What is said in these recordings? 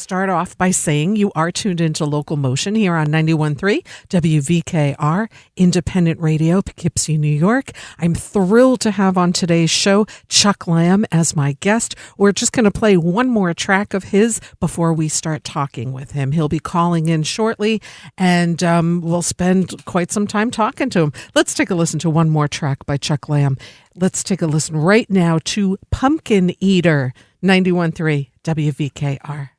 start off by saying you are tuned into LocalMotion here on 91.3 WVKR, independent radio, Poughkeepsie, New York. I'm thrilled to have on today's show Chuck Lamb as my guest. We're just going to play one more track of his before we start talking with him. He'll be calling in shortly, and we'll spend quite some time talking to him. Let's take a listen to one more track by Chuck Lamb. Let's take a listen right now to Pumpkin Eater, 91.3 WVKR.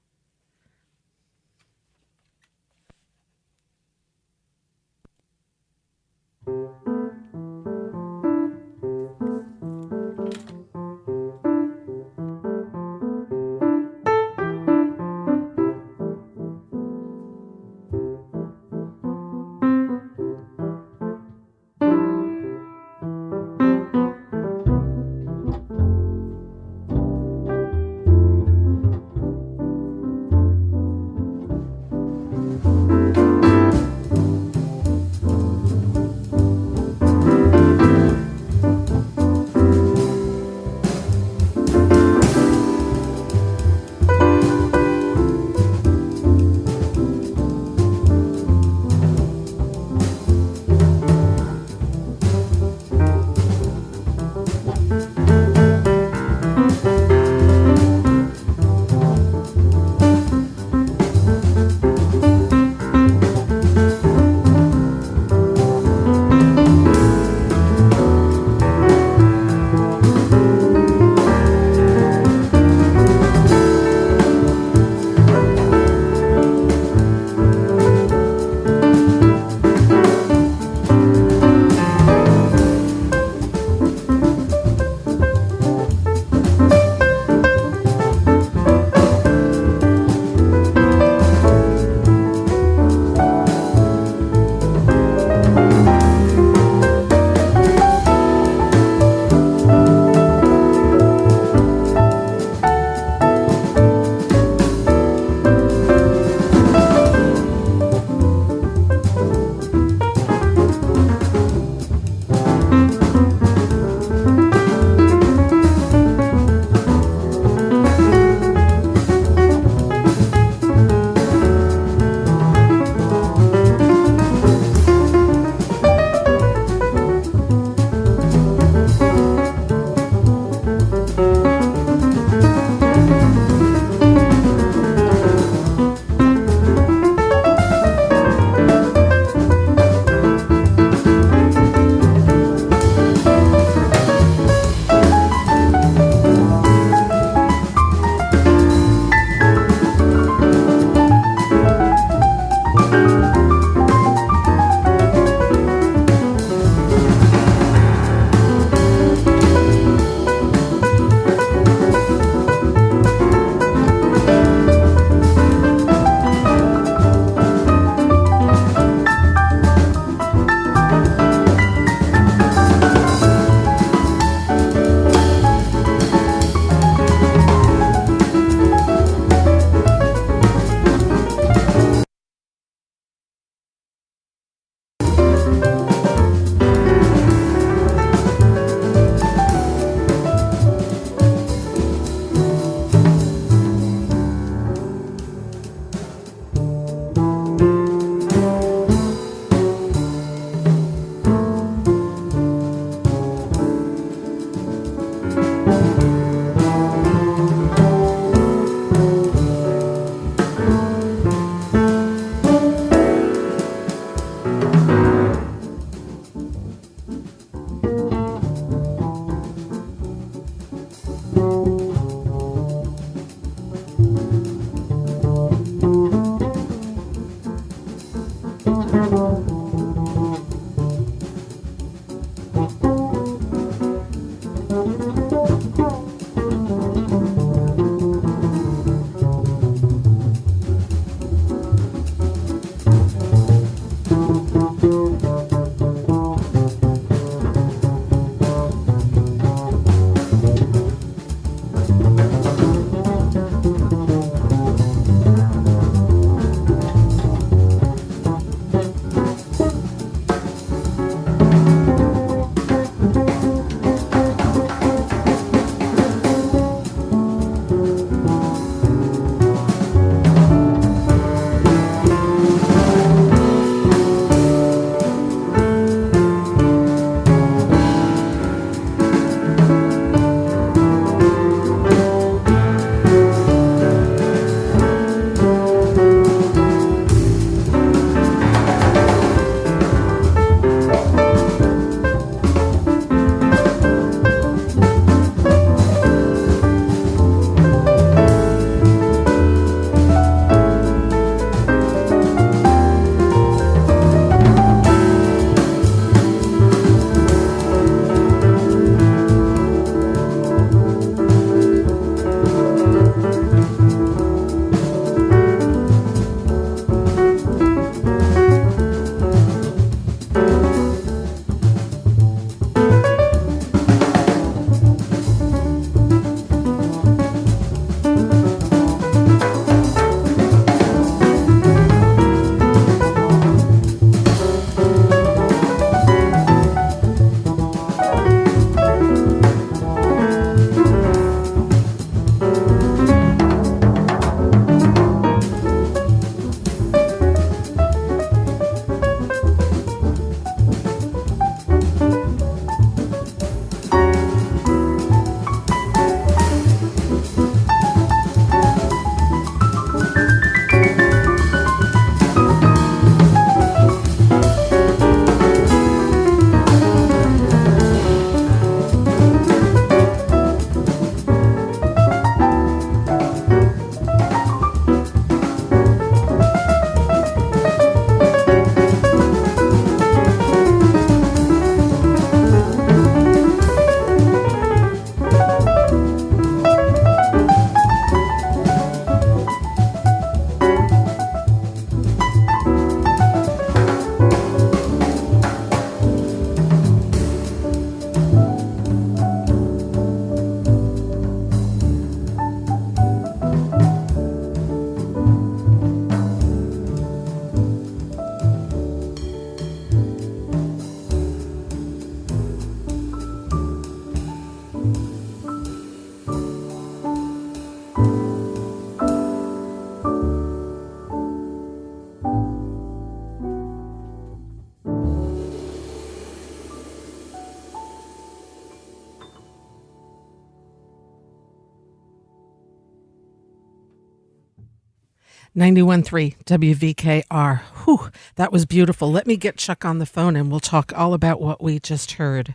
91.3 WVKR. Whew, that was beautiful. Let me get Chuck on the phone and we'll talk all about what we just heard.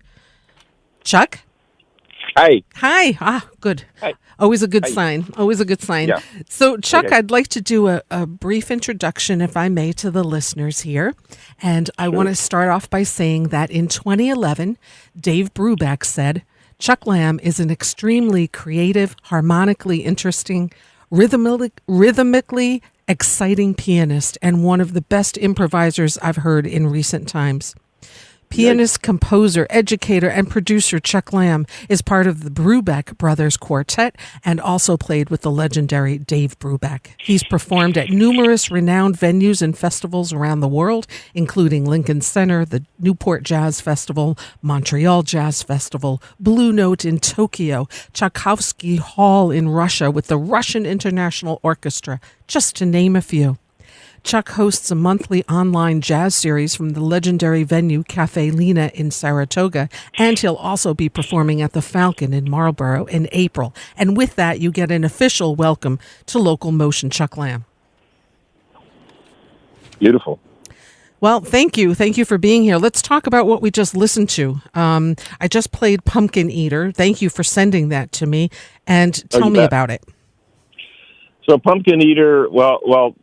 Chuck? Hi. Hi. Ah, good. Hi. Always a good Hi. sign. Always a good sign. Yeah. So, Chuck, Okay. I'd like to do a brief introduction, if I may, to the listeners here. And I want to start off by saying that in 2011, Dave Brubeck said, Chuck Lamb is an extremely creative, harmonically interesting, rhythmically exciting pianist and one of the best improvisers I've heard in recent times. Pianist, composer, educator, and producer Chuck Lamb is part of the Brubeck Brothers Quartet and also played with the legendary Dave Brubeck. He's performed at numerous renowned venues and festivals around the world, including Lincoln Center, the Newport Jazz Festival, Montreal Jazz Festival, Blue Note in Tokyo, Tchaikovsky Hall in Russia with the Russian International Orchestra, just to name a few. Chuck hosts a monthly online jazz series from the legendary venue Cafe Lena in Saratoga, and he'll also be performing at the Falcon in Marlborough in April. And with that, you get an official welcome to LocalMotion, Chuck Lamb. Beautiful. Well, thank you. Thank you for being here. Let's talk about what we just listened to. I just played Pumpkin Eater. Thank you for sending that to me. And tell me about it. So Pumpkin Eater, well,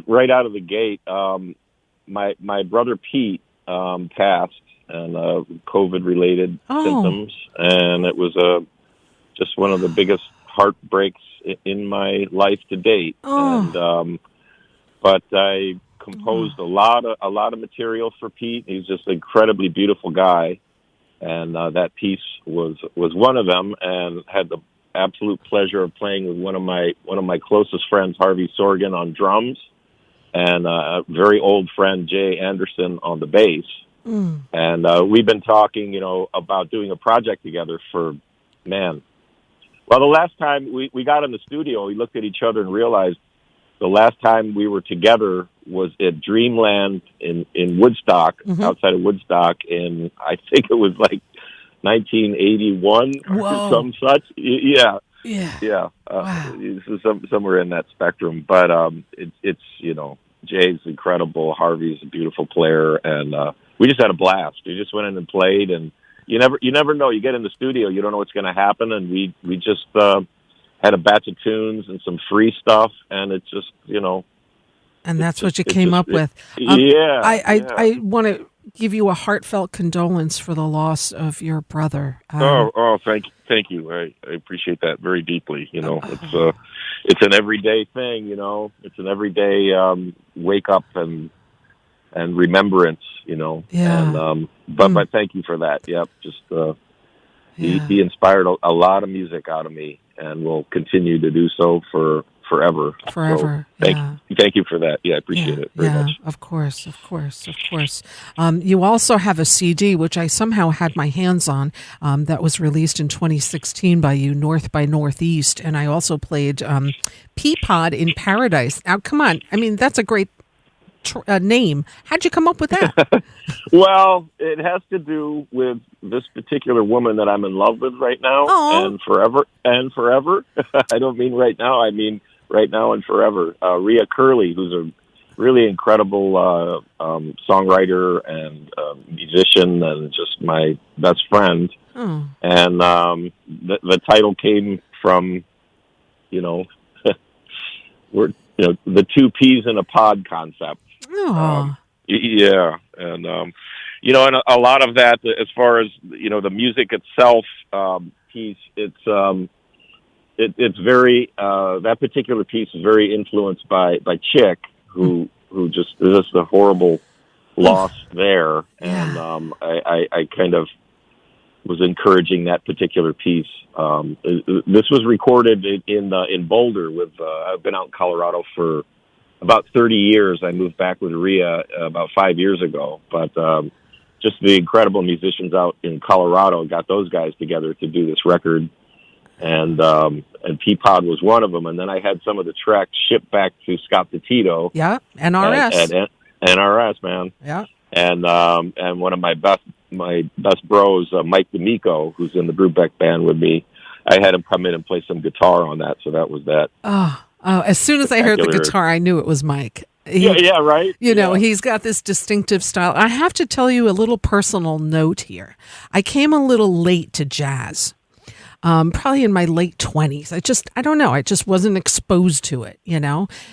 right out of the gate, my brother Pete passed and COVID-related symptoms, and it was just one of the biggest heartbreaks in my life to date. And but I composed a lot of material for Pete. He's just an incredibly beautiful guy, and that piece was one of them, and had the absolute pleasure of playing with one of my closest friends, Harvey Sorgan, on drums, and a very old friend, Jay Anderson, on the bass. And we've been talking, about doing a project together the last time we got in the studio, we looked at each other and realized the last time we were together was at Dreamland in Woodstock, outside of Woodstock, in, I think it was like 1981 or some such. Yeah. Wow. Somewhere in that spectrum. But it's Jay's incredible. Harvey's a beautiful player, and we just had a blast. We just went in and played, and you never know. You get in the studio, you don't know what's going to happen, and we just had a batch of tunes and some free stuff, and it's just And that's what you came up with. I want to give you a heartfelt condolence for the loss of your brother. Thank you. I appreciate that very deeply. It's an everyday thing. It's an everyday wake up and remembrance. But thank you for that. Yep. Just he inspired a lot of music out of me, and will continue to do so forever. So thank you for that. Yeah, I appreciate it very much. Of course. You also have a CD, which I somehow had my hands on, that was released in 2016 by you, North by Northeast, and I also played Peapod in Paradise. Now, come on. I mean, that's a great name. How'd you come up with that? Well, it has to do with this particular woman that I'm in love with right now, and forever. I don't mean right now. I mean right now and forever. Rita Curley, who's a really incredible songwriter and musician, and just my best friend. And the title came from, we're the two peas in a pod concept. And and a lot of that, as far as the music itself, it's very that particular piece is very influenced by Chick, who just is just a horrible loss there, and I kind of was encouraging that particular piece. This was recorded in Boulder. I've been out in Colorado for about 30 years. I moved back with Rita about 5 years ago, but just the incredible musicians out in Colorado got those guys together to do this record, and Peapod was one of them. And then I had some of the tracks shipped back to Scott Petito. Yeah, NRS. At NRS, man. Yeah. And one of my best bros, Mike D'Amico, who's in the Brubeck band with me, I had him come in and play some guitar on that. So that was that. As soon as I heard the guitar, I knew it was Mike. Yeah, right. He's got this distinctive style. I have to tell you a little personal note here. I came a little late to jazz. Probably in my late 20s. I don't know. I just wasn't exposed to it,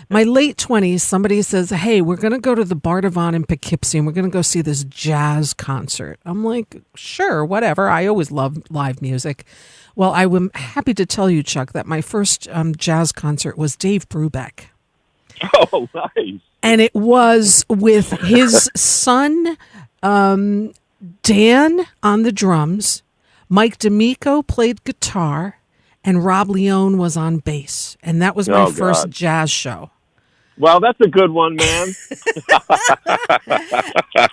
My late 20s, somebody says, hey, we're going to go to the Bardavon in Poughkeepsie and we're going to go see this jazz concert. I'm like, sure, whatever. I always loved live music. Well, I am happy to tell you, Chuck, that my first jazz concert was Dave Brubeck. Oh, nice. And it was with his son, Dan, on the drums. Mike D'Amico played guitar, and Rob Leone was on bass. And that was my first jazz show. Well, that's a good one, man.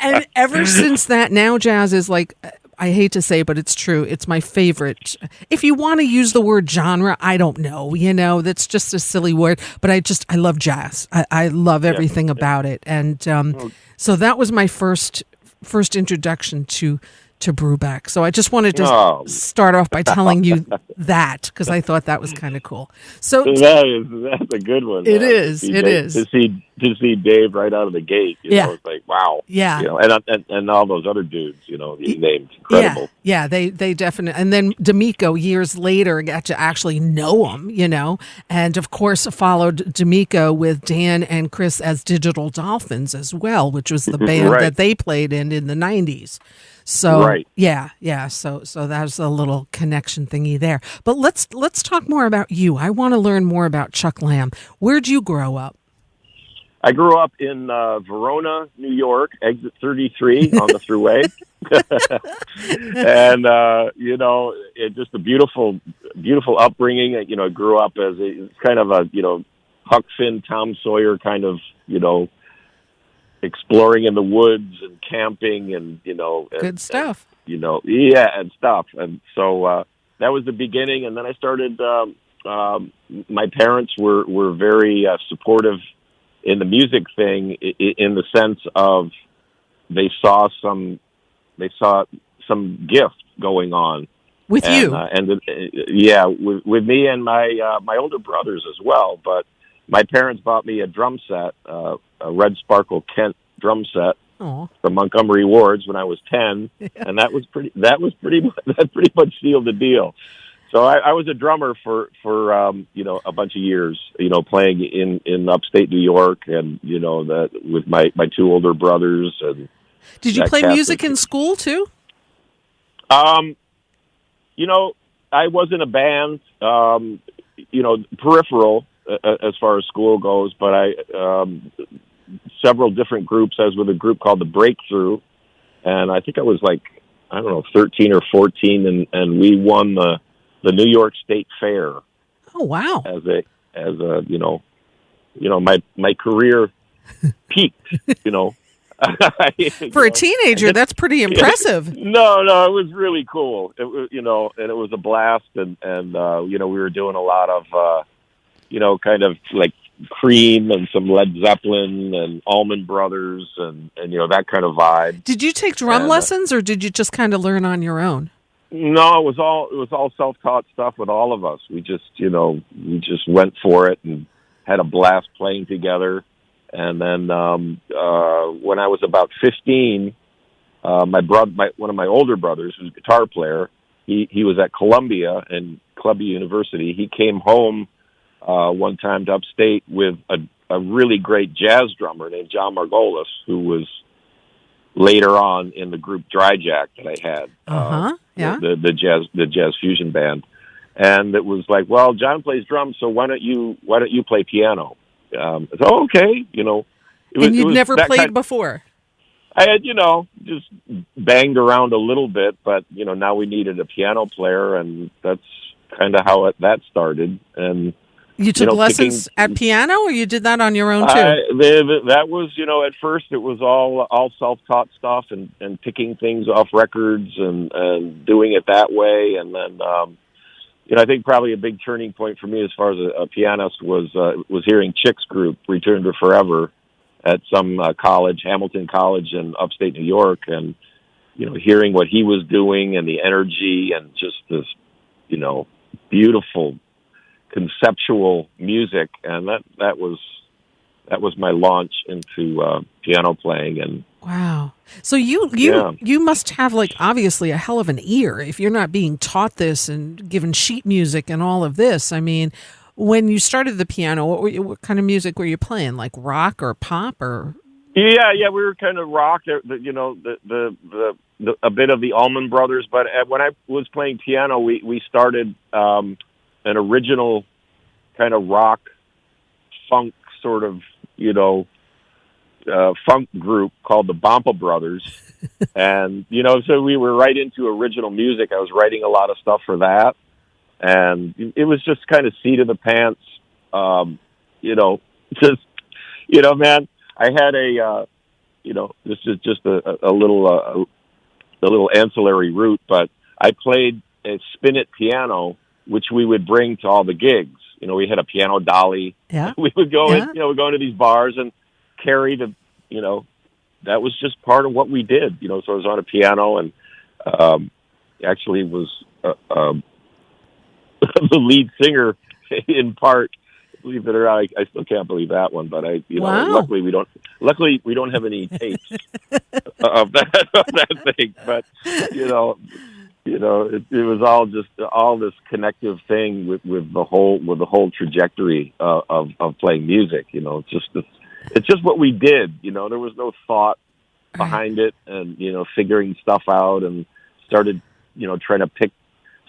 And ever since that, now jazz is like, I hate to say, but it's true. It's my favorite. If you want to use the word genre, I don't know. That's just a silly word. But I love jazz. I love everything about it. And so that was my first introduction to Brubeck. So I just wanted to start off by telling you that, because I thought that was kind of cool. So that's a good one. It is. To see Dave right out of the gate. It's like, wow. Yeah. And all those other dudes, you named, incredible. Yeah. They definitely. And then D'Amico years later got to actually know him, and of course followed D'Amico with Dan and Chris as Digital Dolphins as well, which was the band that they played in the 90s. So so that's a little connection thingy there. But let's talk more about you. I want to learn more about Chuck Lamb. Where'd you grow up? I grew up in Verona, New York, exit 33 on the thruway. And it's just a beautiful upbringing. I grew up as kind of a Huck Finn, Tom Sawyer kind of exploring in the woods and camping and good stuff. And stuff. And so that was the beginning. And then I started. My parents were very supportive in the music thing, in the sense of they saw some gift going on with you, with me and my older brothers as well. But my parents bought me a drum set, a Red Sparkle Kent drum set from Montgomery Ward's when I was 10, and that pretty much sealed the deal. So I was a drummer for a bunch of years, playing in upstate New York, and with my two older brothers. And did you play music in school too? I was in a band, peripheral as far as school goes, but I several different groups. I was with a group called the Breakthrough, and I think I was 13 or 14, and we won the New York State Fair. Oh wow! As my career peaked. For a teenager, that's pretty impressive. No, it was really cool. It was, and it was a blast, and we were doing a lot of kind of like Cream and some Led Zeppelin and Allman Brothers and that kind of vibe. Did you take drum lessons, or did you just kind of learn on your own? No, it was all self-taught stuff with all of us. We just went for it and had a blast playing together. And then when I was about 15, one of my older brothers, who's a guitar player, he was at Columbia University. He came home one time to upstate with a really great jazz drummer named John Margolis, who was later on in the group Dry Jack that I had. The jazz fusion band. And it was like, well, John plays drums, so why don't you play piano? So okay, and you'd never played before. I had, just banged around a little bit, but now we needed a piano player, and that's kind of how that started. And you took lessons at piano, or you did that on your own too? That was, at first it was all self-taught stuff and picking things off records and doing it that way. And then, I think probably a big turning point for me as far as a pianist was hearing Chick's group, Return to Forever, at some college, Hamilton College in upstate New York, and, hearing what he was doing and the energy and just this, beautiful conceptual music, and that was my launch into piano playing. And wow. So you must have, like, obviously a hell of an ear if you're not being taught this and given sheet music and all of this. I mean, when you started the piano, what kind of music were you playing? Like rock or pop or? Yeah, we were kind of rock. The a bit of the Allman Brothers, but when I was playing piano, we started an original kind of rock funk sort of funk group called the Bompa Brothers, and so we were right into original music. I was writing a lot of stuff for that, and it was just kind of seat of the pants, man. I had this is just a little ancillary route, but I played a spinet piano, which we would bring to all the gigs. We had a piano dolly. Yeah. We would go we'd go into these bars and carry that was just part of what we did. So I was on a piano and actually was the lead singer in part. Believe it or not, I still can't believe that one. But wow. Luckily we don't have any tapes of that thing. But it was all just all this connective thing with the whole trajectory of playing music. It's just what we did. There was no thought behind it, and figuring stuff out, and started trying to pick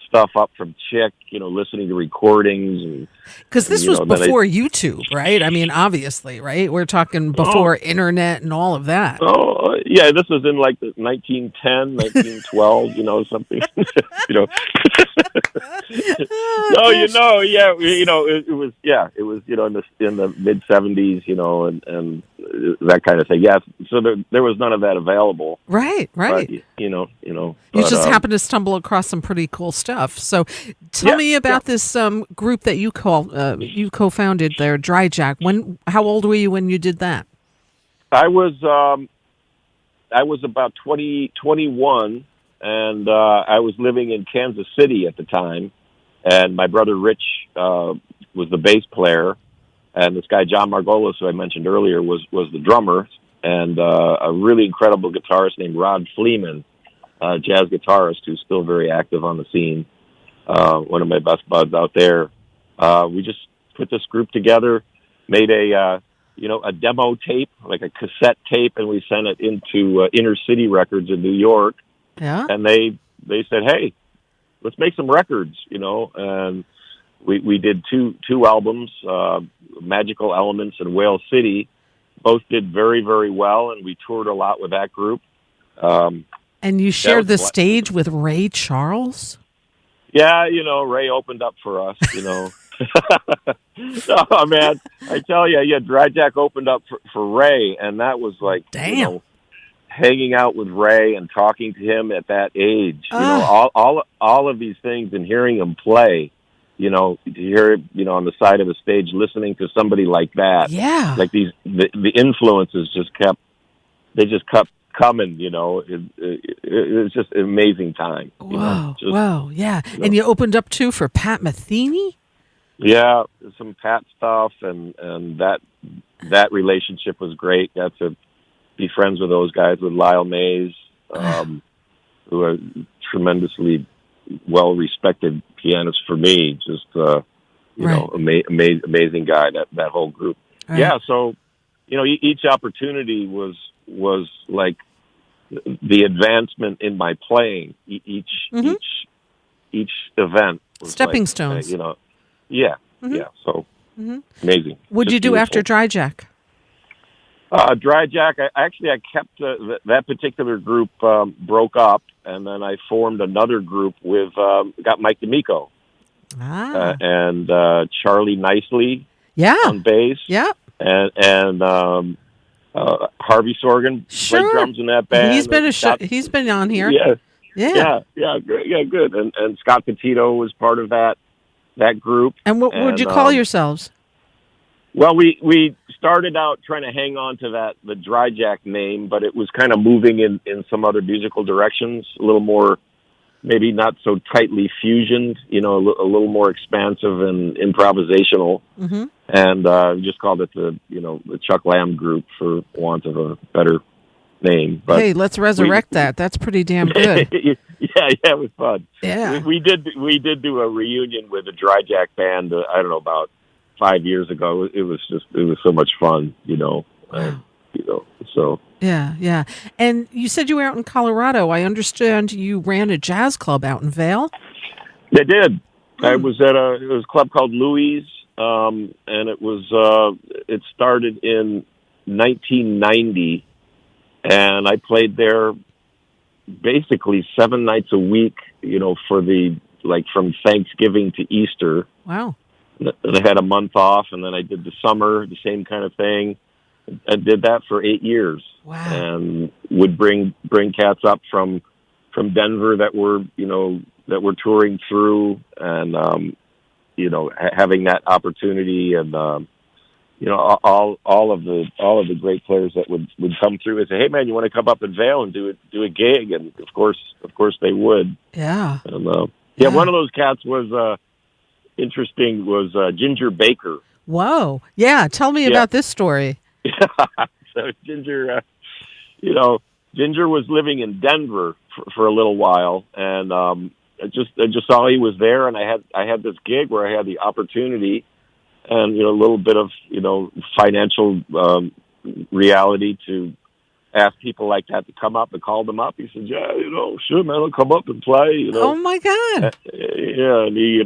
stuff up from Chick, listening to recordings. And because this was before YouTube, right? I mean, obviously, right? We're talking before internet and all of that. Oh, yeah, this was in like 1910, 1912, something. No, it was in the mid 70s, and that kind of thing. Yeah, so there was none of that available. Right. But, you just happened to stumble across some pretty cool stuff. So tell me about this group that you co-founded there, Dry Jack. How old were you when you did that? I was about 21, and I was living in Kansas City at the time, and my brother Rich was the bass player, and this guy John Margolis, who I mentioned earlier, was the drummer, and a really incredible guitarist named Rod Fleeman, jazz guitarist who's still very active on the scene, one of my best buds out there. We just put this group together, made a demo tape, like a cassette tape, and we sent it into Inner City Records in New York. Yeah. And they said, "Hey, let's make some records," and we did two albums, Magical Elements and Whale City. Both did very, very well, and we toured a lot with that group. And you shared the stage with Ray Charles? Yeah, Ray opened up for us, Oh, man, I tell you, Dry Jack opened up for Ray, and that was like, damn. Hanging out with Ray and talking to him at that age, all of these things, and hearing him play, to hear, on the side of the stage, listening to somebody like that. Yeah. Like the influences just kept coming, it was just an amazing time. Wow, yeah. And you opened up too for Pat Metheny? Yeah, some Pat stuff, and that relationship was great. Got to be friends with those guys, with Lyle Mays, who are tremendously well-respected pianist for me. Just, amazing guy, that whole group. Right. Yeah, so, each opportunity was like the advancement in my playing. Each event was stepping stones. Yeah. So amazing. What'd you do after Dry Jack? Dry Jack. I kept that particular group broke up, and then I formed another group with got Mike D'Amico and Charlie Nicely on bass. Yeah. And Harvey Sorgan played drums in that band. He's been on here. Yeah, good. And Scott Petito was part of that group. And what would you call yourselves? Well, we started out trying to hang on to the Dry Jack name, but it was kind of moving in some other musical directions, a little more maybe not so tightly fusioned, a little more expansive and improvisational. Mm-hmm. And just called it the Chuck Lamb Group for want of a better name. But hey, let's resurrect that. That's pretty damn good. yeah, it was fun. Yeah. We did do a reunion with a Dry Jack band, I don't know, about 5 years ago. It was so much fun, Wow. So. Yeah. And you said you were out in Colorado. I understand you ran a jazz club out in Vail. I did. I was at it was a club called Louis, and it started in 1990, and I played there basically 7 nights a week, for from Thanksgiving to Easter. Wow. And I had a month off, and then I did the summer, the same kind of thing. I did that for 8 years. Wow. And would bring cats up from Denver that were touring through, and having that opportunity, and all of the great players that would come through and say, "Hey man, you want to come up in Vail and do a gig?" And of course they would. Yeah. And one of those cats was interesting. Was Ginger Baker. Whoa. Yeah. Tell me about this story. So Ginger, Ginger was living in Denver for a little while, and I just saw he was there, and I had this gig where I had the opportunity, and a little bit of financial reality to ask people like that to come up. And called him up. He said, "Yeah, sure, man, I'll come up and play." Oh my God. Yeah, and he,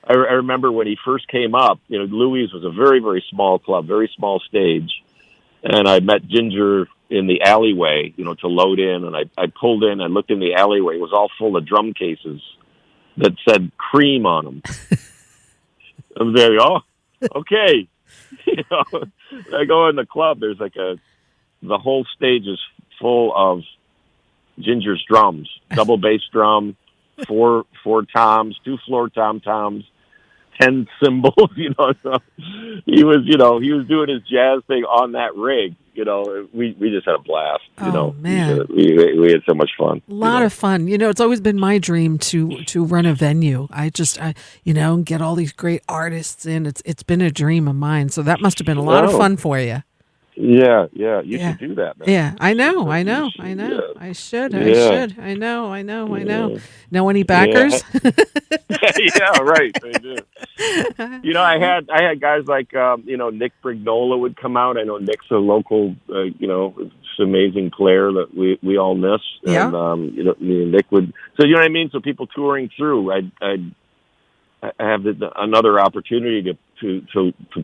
I remember when he first came up, Louis was a very, very small club, very small stage. And I met Ginger in the alleyway, to load in. And I pulled in and looked in the alleyway. It was all full of drum cases that said Cream on them. I'm there, okay. I go in the club. There's the whole stage is full of Ginger's drums, double bass drum, four toms, 2 floor tom-toms, 10 cymbals, So he was doing his jazz thing on that rig. We just had a blast. Oh man, we had so much fun. A lot of fun. It's always been my dream to run a venue. I get all these great artists in. It's been a dream of mine. So that must have been a lot of fun for you. Yeah. You should do that, man. Yeah, I know. Yeah. I should. I know. Yeah. Know any backers? Yeah, right. They do. I had guys like Nick Brignola would come out. I know Nick's a local, amazing player that we all miss. Yeah. And Nick would. So you know what I mean. So people touring through, I have another opportunity to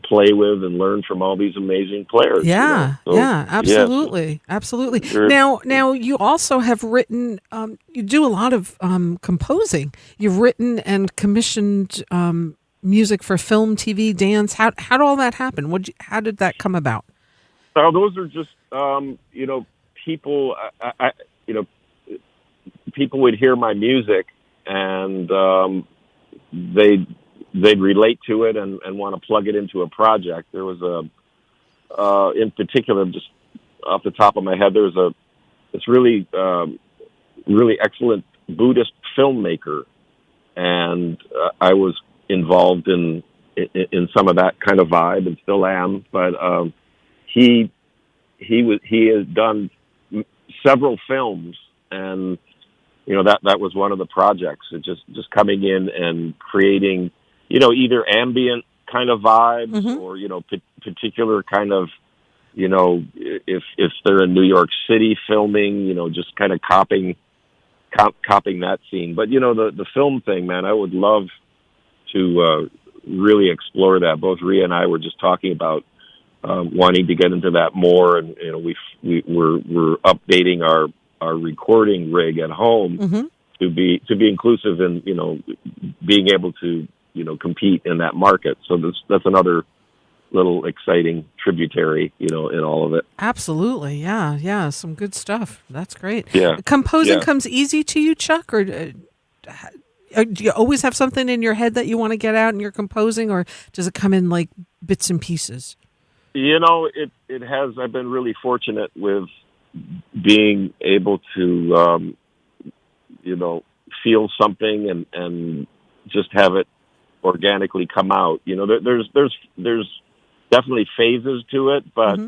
play with and learn from all these amazing players. Yeah, absolutely. Sure. Now you also have written. You do a lot of composing. You've written and commissioned music for film, TV, dance. How did all that happen? How did that come about? Those are just people. People would hear my music and. They'd relate to it and want to plug it into a project. There was in particular, just off the top of my head, there was this really excellent Buddhist filmmaker, and I was involved in some of that kind of vibe and still am. But he has done several films, and that was one of the projects. It just coming in and creating, either ambient kind of vibes or, particular kind of, if they're in New York City filming, just kind of copying that scene. But, the film thing, man, I would love to really explore that. Both Rita and I were just talking about wanting to get into that more. And, we're updating our recording rig at home to be inclusive and being able to compete in that market. So that's another little exciting tributary in all of it. Absolutely, yeah, some good stuff. That's great. Yeah, composing comes easy to you, Chuck, or do you always have something in your head that you want to get out and you're composing, or does it come in like bits and pieces? It has. I've been really fortunate with being able to feel something and just have it organically come out. There's definitely phases to it, but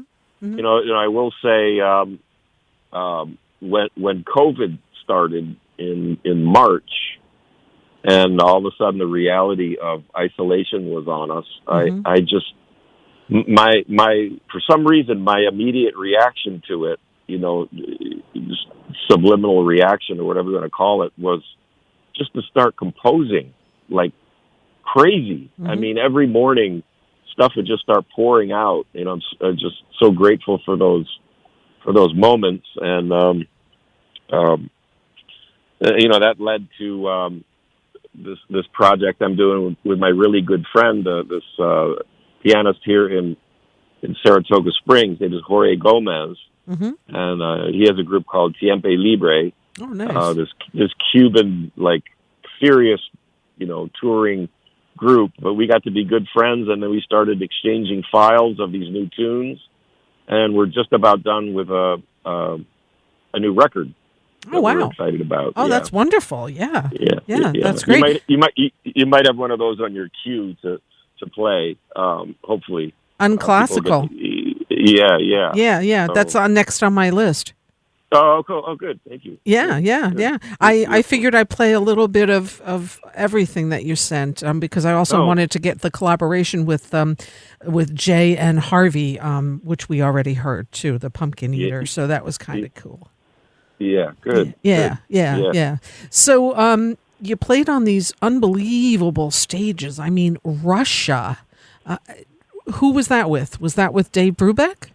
I will say when COVID started in March, and all of a sudden the reality of isolation was on us, I just for some reason my immediate reaction to it, just subliminal reaction or whatever you want to call it, was just to start composing like crazy. I mean, every morning stuff would just start pouring out. I'm just so grateful for those moments, and that led to this project I'm doing with my really good friend, this pianist here in Saratoga Springs. His name is Jorge Gomez, and he has a group called Tiempo Libre. Oh, nice. This Cuban, like, serious, touring group. But we got to be good friends, and then we started exchanging files of these new tunes, and we're just about done with a new record. Oh, wow! We're excited about. Oh, that's wonderful. Yeah. That's great. You might have one of those on your queue to play. Hopefully, unclassical. Yeah. So, that's next on my list. Oh, cool. Oh, good. Thank you. Yeah. I figured I'd play a little bit of everything that you sent because I also wanted to get the collaboration with Jay and Harvey, which we already heard too, the Pumpkin Eater. So that was kind of cool. Yeah, good. Yeah. So you played on these unbelievable stages. I mean, Russia. Who was that with? Was that with Dave Brubeck?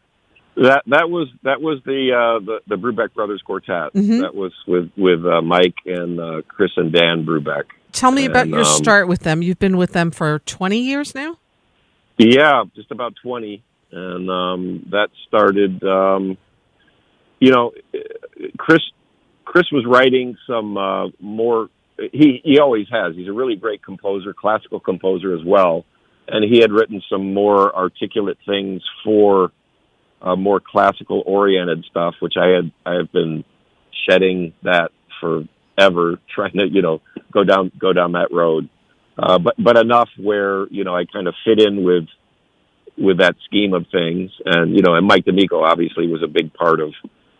That was the Brubeck Brothers Quartet. That was with Mike and Chris and Dan Brubeck. Tell me about your start with them. You've been with them for 20 years now? Yeah, just about 20. And that started, Chris was writing some more, he always has. He's a really great composer, classical composer as well. And he had written some more articulate things for more classical oriented stuff, which I have been shedding that forever, trying to, go down that road. But enough where, I kind of fit in with that scheme of things. And, and Mike D'Amico obviously was a big part of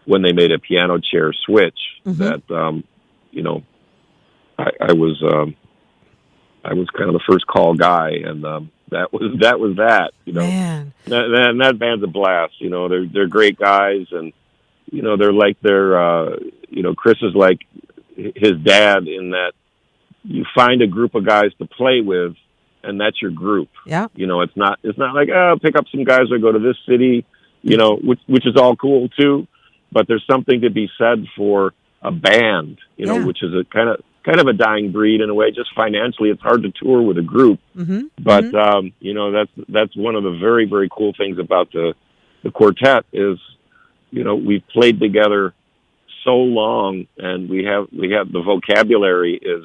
when they made a piano chair switch that, I was kind of the first call guy, and that was that. Man, that band's a blast. They're great guys, and they're like Chris is like his dad in that you find a group of guys to play with, and that's your group. Yeah, it's not like pick up some guys that go to this city, which is all cool too, but there's something to be said for a band, which is a kind of a dying breed in a way. Just financially, it's hard to tour with a group. But that's one of the very, very cool things about the quartet is, we've played together so long, and we have the vocabulary is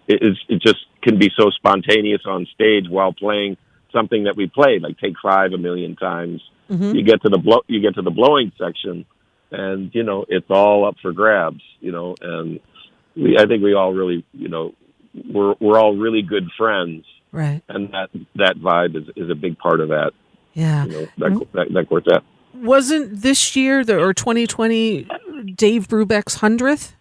it just can be so spontaneous on stage while playing something that we played, like Take Five a million times. You get to the blowing section, and it's all up for grabs, and I think we all really, we're all really good friends, right? And that vibe is a big part of that. Yeah, that quartet. Wasn't this year or 2020 Dave Brubeck's 100th?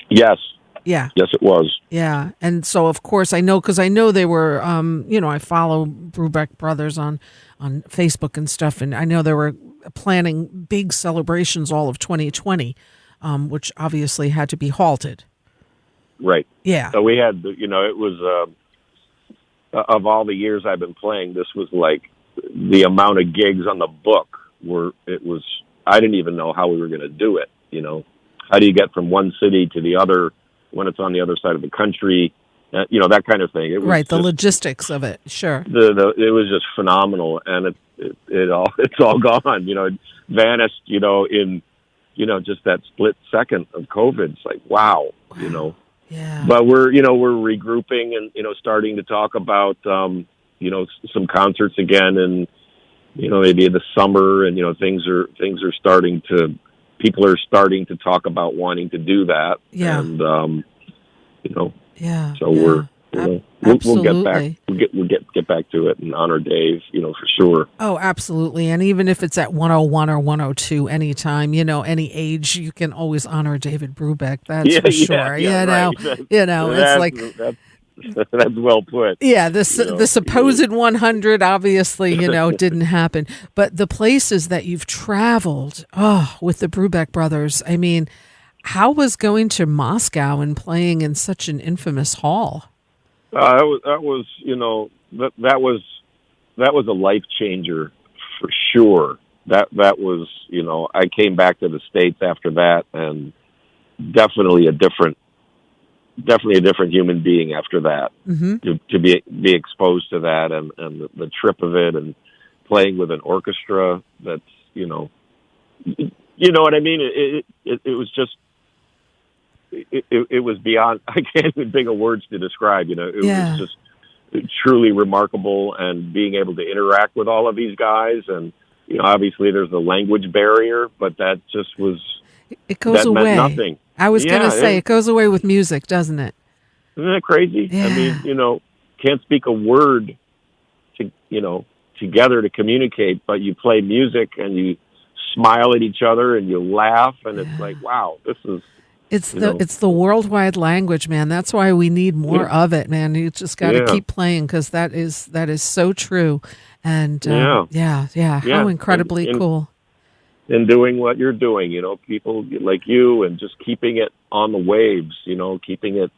Yes. Yeah. Yes, it was. Yeah, and so of course I know they were, I follow Brubeck Brothers on Facebook and stuff, and I know they were planning big celebrations all of 2020, which obviously had to be halted. Right. Yeah. So we had, it was, of all the years I've been playing, this was like the amount of gigs on the book I didn't even know how we were going to do it. How do you get from one city to the other when it's on the other side of the country? That kind of thing. It was right. The logistics of it. Sure. It was just phenomenal. And it's all gone, it vanished, in, just that split second of COVID. It's like, wow. Yeah. But we're regrouping and, starting to talk about, some concerts again, and, maybe in the summer, and, things are starting to people are starting to talk about wanting to do that. Yeah. And, Yeah. so yeah. we'll get back, Absolutely. we'll get back to it and honor Dave, for sure. Oh, absolutely. And even if it's at 101 or 102, anytime, any age, you can always honor David Brubeck. That's for sure. Right. It's like, That's well put. yeah, the supposed 100 obviously, didn't happen. But the places that you've traveled, with the Brubeck brothers, I mean, how was going to Moscow and playing in such an infamous hall? That was a life changer for sure. That was, I came back to the States after that, and definitely a different human being after that. Mm-hmm. To be exposed to that and the trip of it, and playing with an orchestra that's, you know what I mean? It was just, it was beyond, I can't even think of words to describe, it was just truly remarkable, and being able to interact with all of these guys. And, obviously there's a language barrier, but that just was, it goes away. Meant nothing. I was going to say, it goes away with music, doesn't it? Isn't that crazy? Yeah. I mean, can't speak a word together to communicate, but you play music and you smile at each other and you laugh, and it's like, wow, this is, it's the worldwide language, man. That's why we need more of it, man. You just got to keep playing, because that is so true. And how incredibly cool. And doing what you're doing, people like you, and just keeping it on the waves, keeping it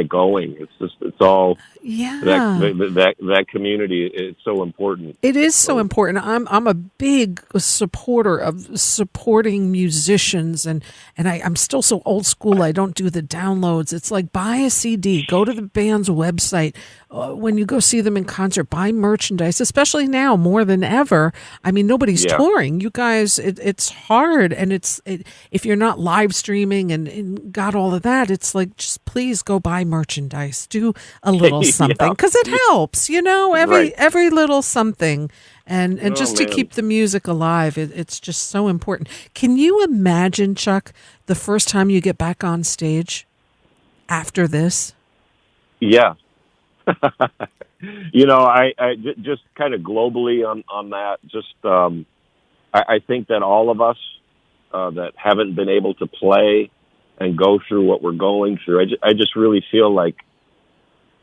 going. It's all that community is so important. It is so important. I'm a big supporter of supporting musicians, and I'm still so old school. I don't do the downloads. It's like, buy a CD, go to the band's website. When you go see them in concert, buy merchandise, especially now more than ever. I mean, nobody's touring. You guys, it's hard, and if you're not live streaming and got all of that, it's like, just please go buy merchandise, do a little something, because it helps, every little something, and just to keep the music alive. It's just so important. Can you imagine, Chuck, the first time you get back on stage after this? Yeah. I just kind of globally on that, just, I think that all of us, that haven't been able to play and go through what we're going through, I just really feel like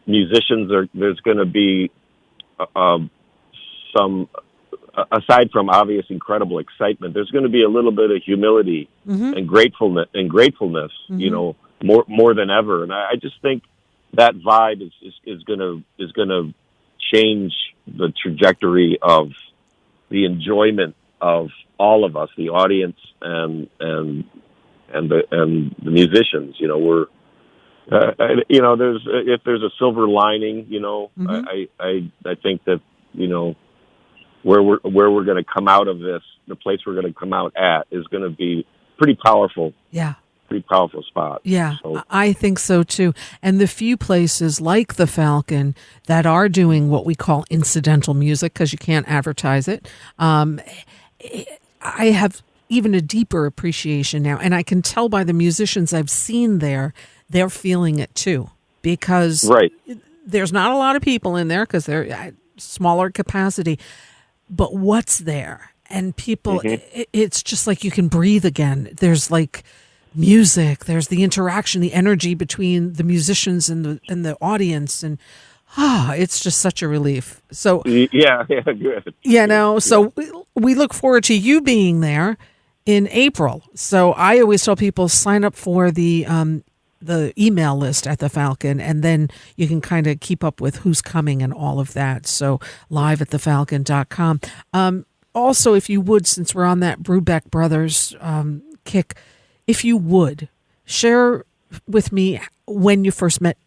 musicians there's going to be, some, aside from obvious incredible excitement, there's going to be a little bit of humility and gratefulness, more than ever. And I just think that vibe is going to change the trajectory of the enjoyment of all of us, the audience and the musicians. If there's a silver lining, I think that, where we're going to come out of this, the place we're going to come out at, is going to be pretty powerful. Yeah. Pretty powerful spot. Yeah, so. I think so too. And the few places like the Falcon that are doing what we call incidental music, because you can't advertise it, I have even a deeper appreciation now. And I can tell by the musicians I've seen there, they're feeling it too. Because there's not a lot of people in there, because they're at smaller capacity. But what's there? And people, it's just like you can breathe again. There's like music, there's the interaction, the energy between the musicians and the audience, and it's just such a relief. So good. So we look forward to you being there in April. So I always tell people, sign up for the email list at the Falcon, and then you can kind of keep up with who's coming and all of that. So live@thefalcon.com. Also, if you would, since we're on that Brubeck Brothers kick, if you would, share with me when you first met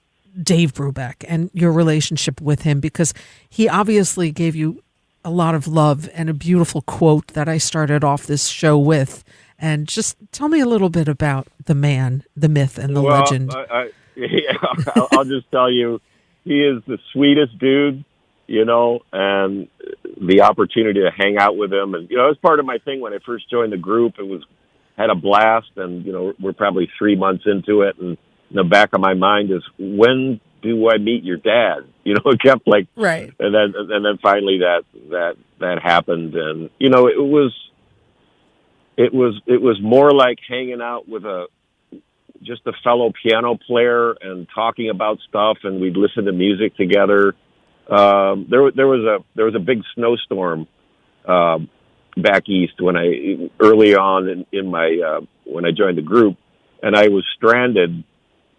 Dave Brubeck and your relationship with him, because he obviously gave you a lot of love, and a beautiful quote that I started off this show with. And just tell me a little bit about the man, the myth, and the legend. I'll just tell you, he is the sweetest dude, and the opportunity to hang out with him. And, it was part of my thing when I first joined the group. It was had a blast, and we're probably 3 months into it, and in the back of my mind is, when do I meet your dad? It kept like, Right. And then finally that happened, and it was more like hanging out with just a fellow piano player and talking about stuff, and we'd listen to music together. There was a big snowstorm back east early on in my when I joined the group, and I was stranded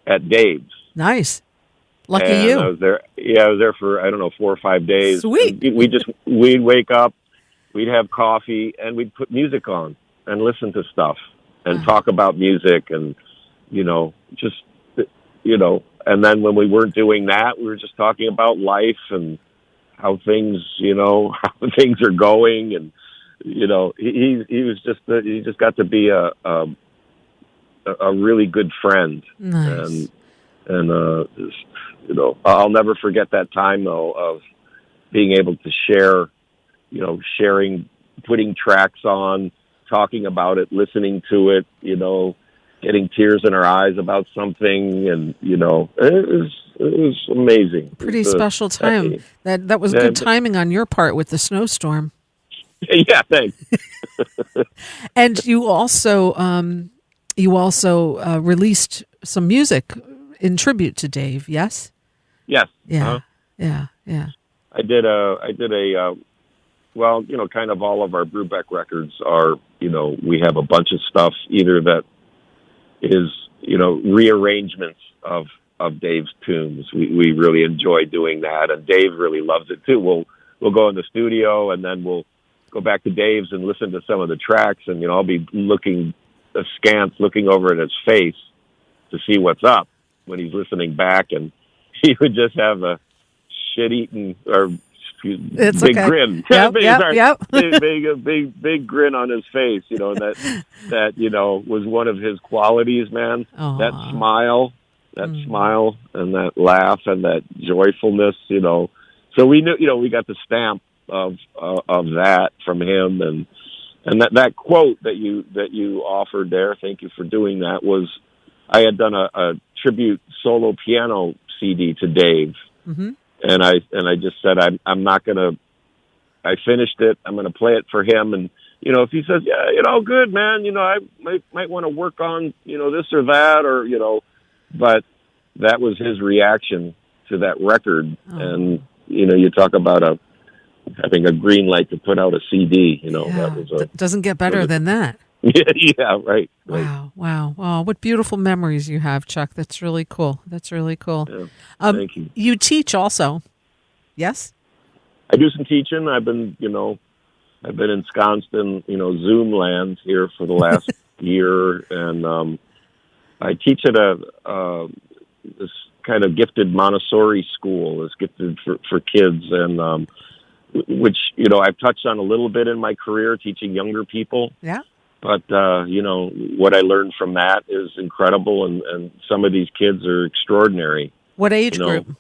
at Dave's. Nice. Lucky and you. I was there. Yeah, I was there for 4 or 5 days. Sweet. And we'd wake up, we'd have coffee, and we'd put music on and listen to stuff and talk about music, and and then when we weren't doing that, we were just talking about life and how things are going, and he just got to be a really good friend. Nice. And I'll never forget that time though of being able to sharing, putting tracks on, talking about it, listening to it, getting tears in our eyes about something, and it was amazing. Pretty special time. That was good timing on your part with the snowstorm. Yeah, thanks. And you also released some music in tribute to Dave. Yes. Yes. Yeah. Yeah. I did a kind of all of our Brubeck records are, we have a bunch of stuff either that is, rearrangements of Dave's tunes. We really enjoy doing that, and Dave really loves it too. We'll go in the studio, and then we'll go back to Dave's and listen to some of the tracks, and I'll be looking askance, looking over at his face to see what's up when he's listening back, and he would just have a shit-eating or it's big okay. grin. Yep. Big grin on his face. That was one of his qualities, man. Aww. That smile, and that laugh and that joyfulness. So we knew, we got the stamp of that from him, and that quote that you offered there. Thank you for doing that. Was I had done a tribute solo piano CD to Dave. Mm-hmm. And I just said, I'm not going to, I finished it. I'm going to play it for him. And, if he says, yeah, good, man, I might want to work on, this or that, or, but that was his reaction to that record. Oh. And, you talk about having a green light to put out a CD, that was doesn't get better than that. Yeah, right. Wow. Oh, what beautiful memories you have, Chuck. That's really cool. Yeah, thank you. You teach also, yes? I do some teaching. I've been ensconced in, Zoom land here for the last year, and I teach at this kind of gifted Montessori school. It's gifted for kids, and which, I've touched on a little bit in my career teaching younger people. Yeah. But, what I learned from that is incredible, and some of these kids are extraordinary. What age group?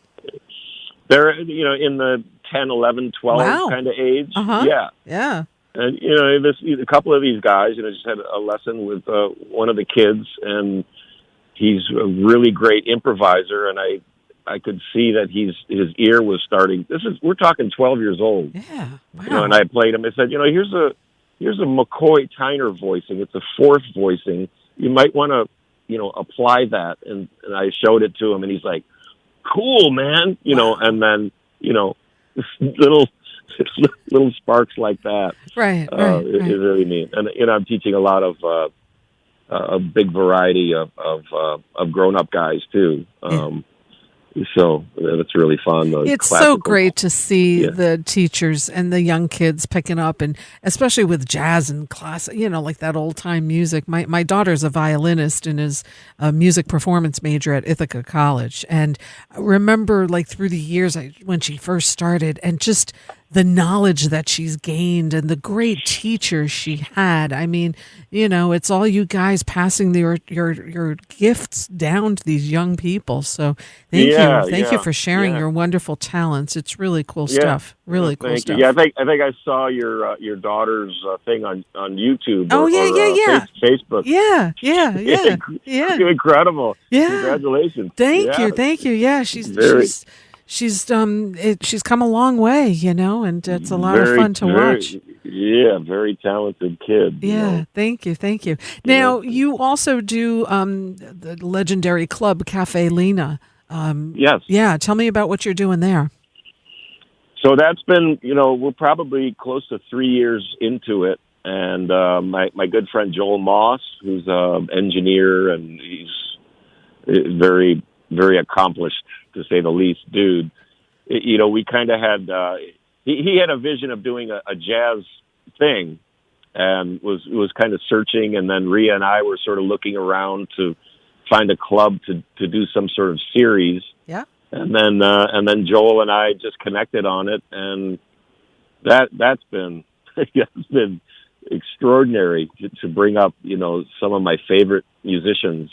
They're, in the 10, 11, 12 kind of age. Uh-huh. Yeah. And, a couple of these guys, just had a lesson with one of the kids, and he's a really great improviser, and I could see that his ear was starting. We're talking 12 years old. Yeah. Wow. And I played him. I said, here's a McCoy Tyner voicing. It's a fourth voicing. You might want to, apply that. And I showed it to him, and he's like, cool, man. And then, little sparks like that. Right. Is really neat. And, I'm teaching a lot of a big variety of grown-up guys, too. So that's really fun. It's so great to see the teachers and the young kids picking up, and especially with jazz and class, like that old time music. My daughter's a violinist and is a music performance major at Ithaca College. And I remember through the years when she first started, and just the knowledge that she's gained and the great teachers she had. I mean, it's all you guys passing your gifts down to these young people. So thank you for sharing your wonderful talents. It's really cool stuff. Really cool stuff. Yeah, I think I saw your daughter's thing on YouTube. Oh yeah. Facebook. Yeah. Incredible. Yeah. Congratulations. Thank you. Yeah, she's come a long way, and it's a lot of fun to watch. Yeah, very talented kid. Yeah, thank you. Now, you also do the legendary club Cafe Lena. Yes. Yeah, tell me about what you're doing there. So that's been, we're probably close to 3 years into it. And my good friend Joel Moss, who's an engineer, and he's very, very accomplished, to say the least, dude. We kind of had he had a vision of doing a jazz thing, and was kind of searching. And then Rhea and I were sort of looking around to find a club to do some sort of series. Yeah. And then Joel and I just connected on it, and that's been extraordinary to bring up, some of my favorite musicians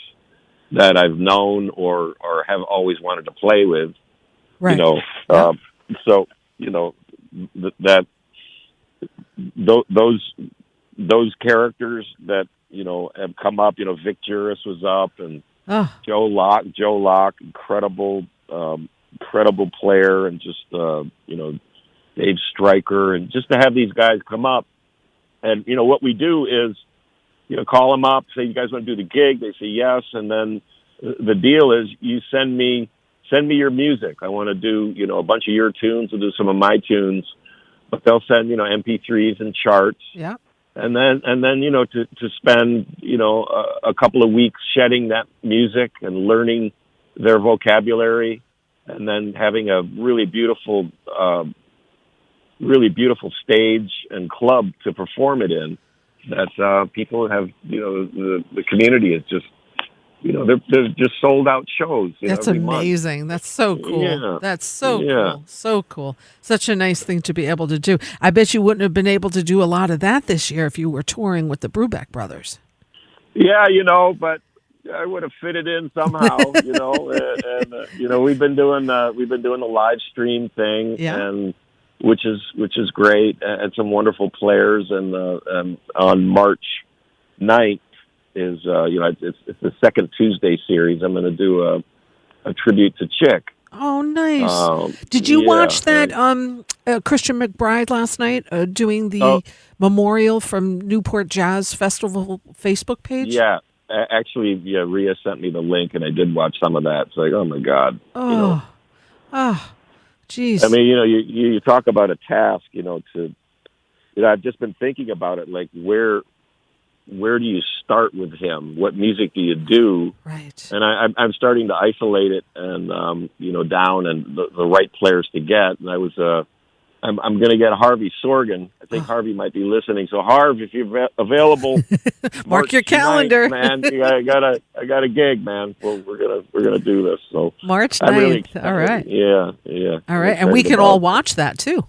that I've known or have always wanted to play with. Right. Those characters that, have come up, Vic Juris was up, and Joe Locke, incredible player, and just, Dave Stryker, and just to have these guys come up. And, what we do is, call them up, say, you guys want to do the gig? They say yes. And then the deal is you send me your music. I want to do, a bunch of your tunes. We'll do some of my tunes, but they'll send, MP3s and charts. Yeah. And then, to spend, a couple of weeks shedding that music and learning their vocabulary, and then having a really beautiful stage and club to perform it in, that people have, the community is just, they're just sold out shows. That's amazing. Month. That's so cool. Yeah. That's so cool. So cool. Such a nice thing to be able to do. I bet you wouldn't have been able to do a lot of that this year if you were touring with the Brubeck brothers. Yeah, but I would have fit it in somehow, and we've been doing the live stream thing, and which is great, and some wonderful players. And on March 9th is it's the second Tuesday series. I'm going to do a tribute to Chick. Oh, nice! Did you watch that Christian McBride last night doing the memorial from Newport Jazz Festival Facebook page? Yeah. Actually, Rhea sent me the link, and I did watch some of that. It's like, oh my God! Jeez. I mean, you talk about a task, I've just been thinking about it, like where do you start with him? What music do you do? Right. And I'm starting to isolate it and down and the right players to get. And I'm going to get Harvey Sorgan. I think Harvey might be listening. So Harv, if you're available, mark your calendar, 9th, man. I got a gig, man. Well, we're gonna do this. So March 9th. Really, all right. Yeah. All right, and we can all watch that too.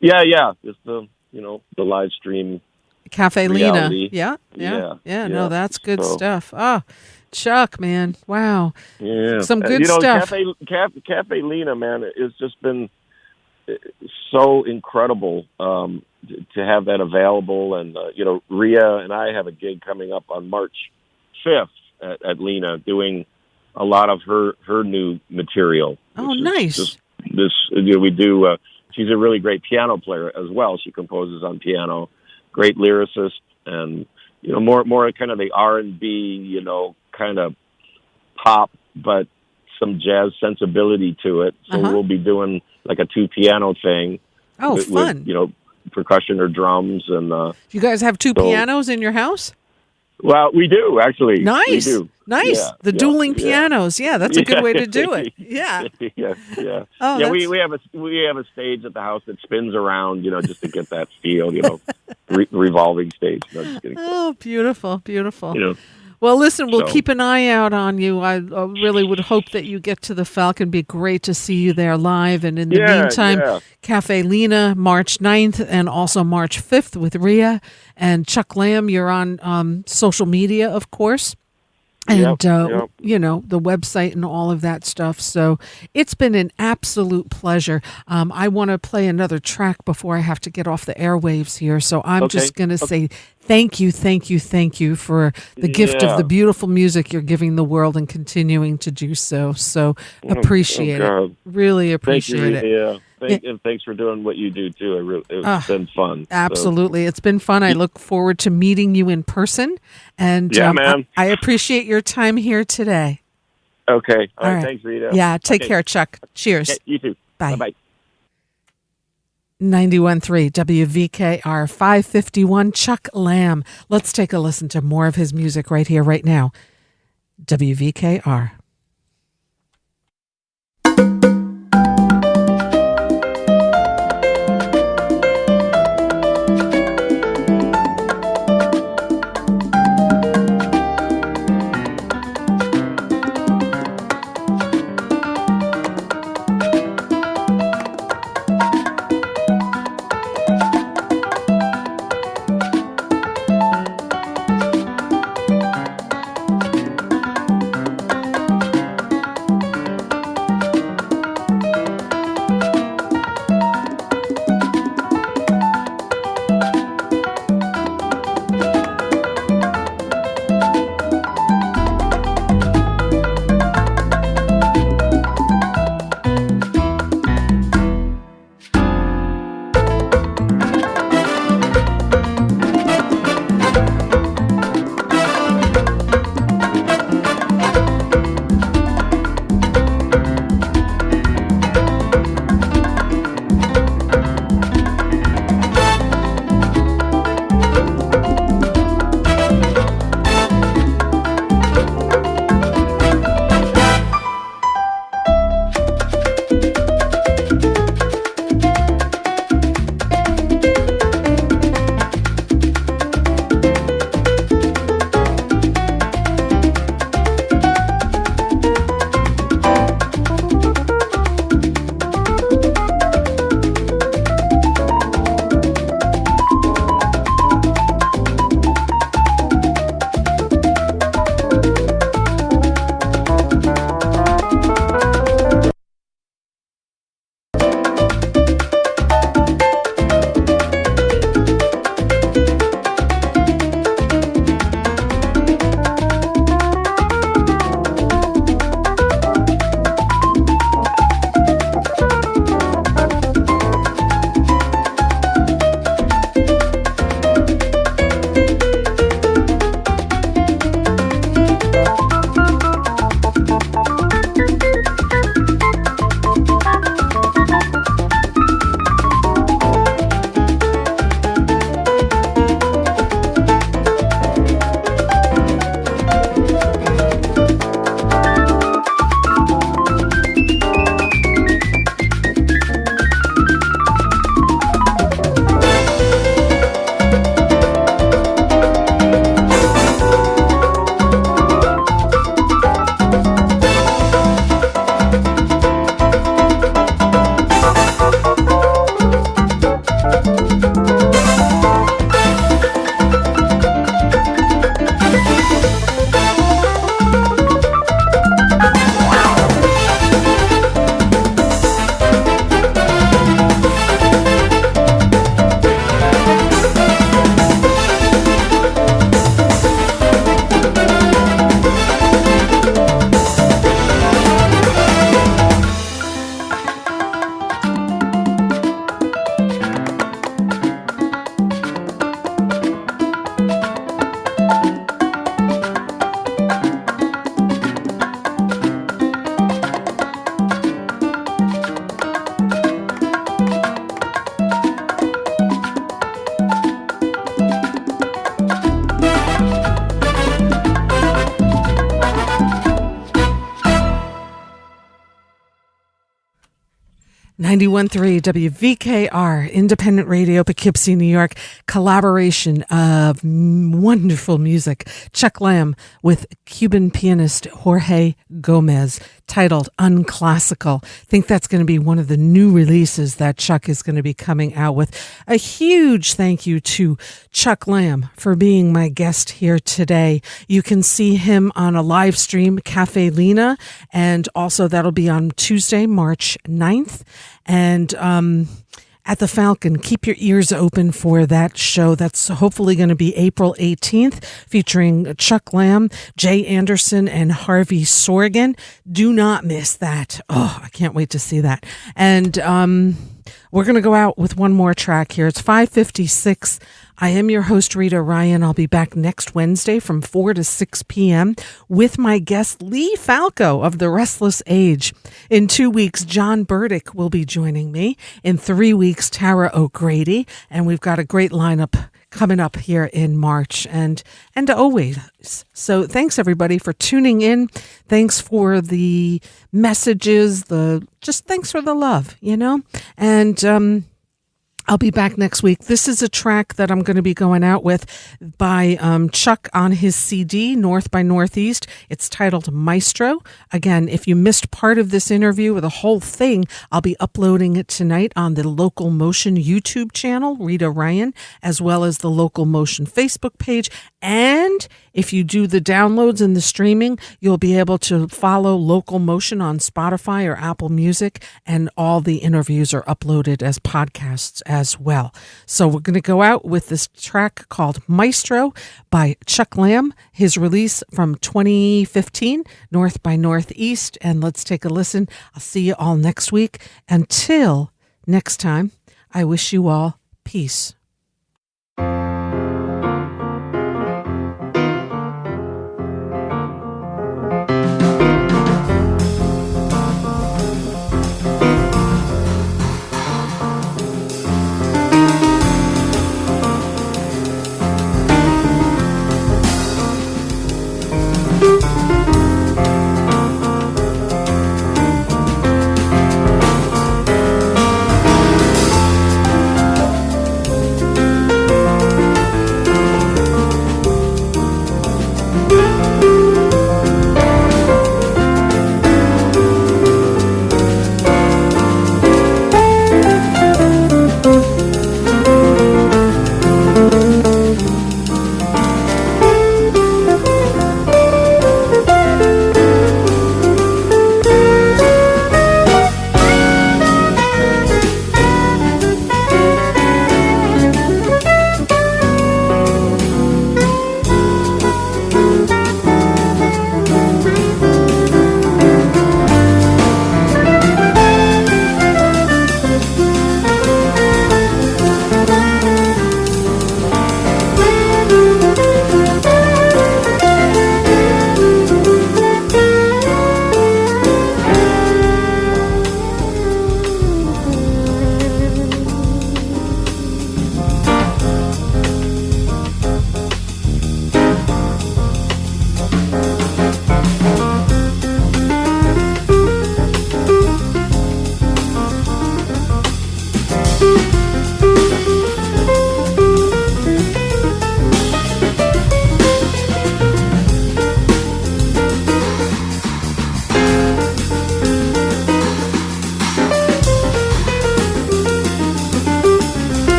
Yeah. Just the live stream. Cafe Lena. Yeah. No, that's good stuff. Oh, Chuck, man. Wow. Yeah. Some good stuff. Cafe Lena, man, it's just been so incredible to have that available. And, Rhea and I have a gig coming up on March 5th at Lena doing a lot of her new material. Oh, nice. We do, she's a really great piano player as well. She composes on piano, great lyricist, and, more kind of the R&B, kind of pop, but some jazz sensibility to it. So we'll be doing like a 2-piano thing. Oh, fun. With, percussion or drums. And you guys have 2 pianos in your house? Well, we do, actually. Nice. We do. Nice. Yeah, the dueling pianos. Yeah, that's a good way to do it. Yeah. Yeah. Oh, we have a stage at the house that spins around, just to get that feel, revolving stage. No, just kidding. Oh, beautiful. Well, listen, we'll So, keep an eye out on you. I really would hope that you get to the Falcon. Be great to see you there live. And in the meantime, yeah. Cafe Lena, March 9th and also March 5th with Rhea. And Chuck Lamb, you're on social media, of course. And, Yep. the website and all of that stuff. So it's been an absolute pleasure. I want to play another track before I have to get off the airwaves here. So I'm just going to say thank you for the gift of the beautiful music you're giving the world and continuing to do so. So appreciate it. Really appreciate it. Yeah. And thanks for doing what you do, too. It's been fun. Absolutely. So. It's been fun. I look forward to meeting you in person. And man. I appreciate your time here today. Okay. All right. Thanks, Rita. Yeah. Take care, Chuck. Cheers. Okay, you too. Bye. Bye-bye. 91.3 WVKR 551 Chuck Lamb. Let's take a listen to more of his music right here, right now. WVKR. 91.3 WVKR, independent radio, Poughkeepsie, New York. Collaboration of wonderful music. Chuck Lamb with Cuban pianist Jorge Gomez, titled Unclassical. I think that's going to be one of the new releases that Chuck is going to be coming out with. A huge thank you to Chuck Lamb for being my guest here today. You can see him on a live stream, Cafe Lena, and also that'll be on Tuesday, March 9th. And at the Falcon, keep your ears open for that show. That's hopefully going to be April 18th, featuring Chuck Lamb, Jay Anderson, and Harvey Sorgan. Do not miss that. Oh, I can't wait to see that. And we're going to go out with one more track here. It's 5:56. I am your host, Rita Ryan. I'll be back next Wednesday from 4 to 6 p.m. with my guest, Lee Falco of The Restless Age. In 2 weeks, John Burdick will be joining me. In 3 weeks, Tara O'Grady. And we've got a great lineup coming up here in March and always. So thanks, everybody, for tuning in. Thanks for the messages, thanks for the love, And I'll be back next week. This is a track that I'm going to be going out with by Chuck on his CD, North by Northeast. It's titled Maestro. Again, if you missed part of this interview or the whole thing, I'll be uploading it tonight on the LocalMotion YouTube channel, Rita Ryan, as well as the LocalMotion Facebook page. And if you do the downloads and the streaming, you'll be able to follow LocalMotion on Spotify or Apple Music, and all the interviews are uploaded as podcasts as well. So we're going to go out with this track called Maestro by Chuck Lamb, his release from 2015, North by Northeast. And let's take a listen. I'll see you all next week. Until next time, I wish you all peace.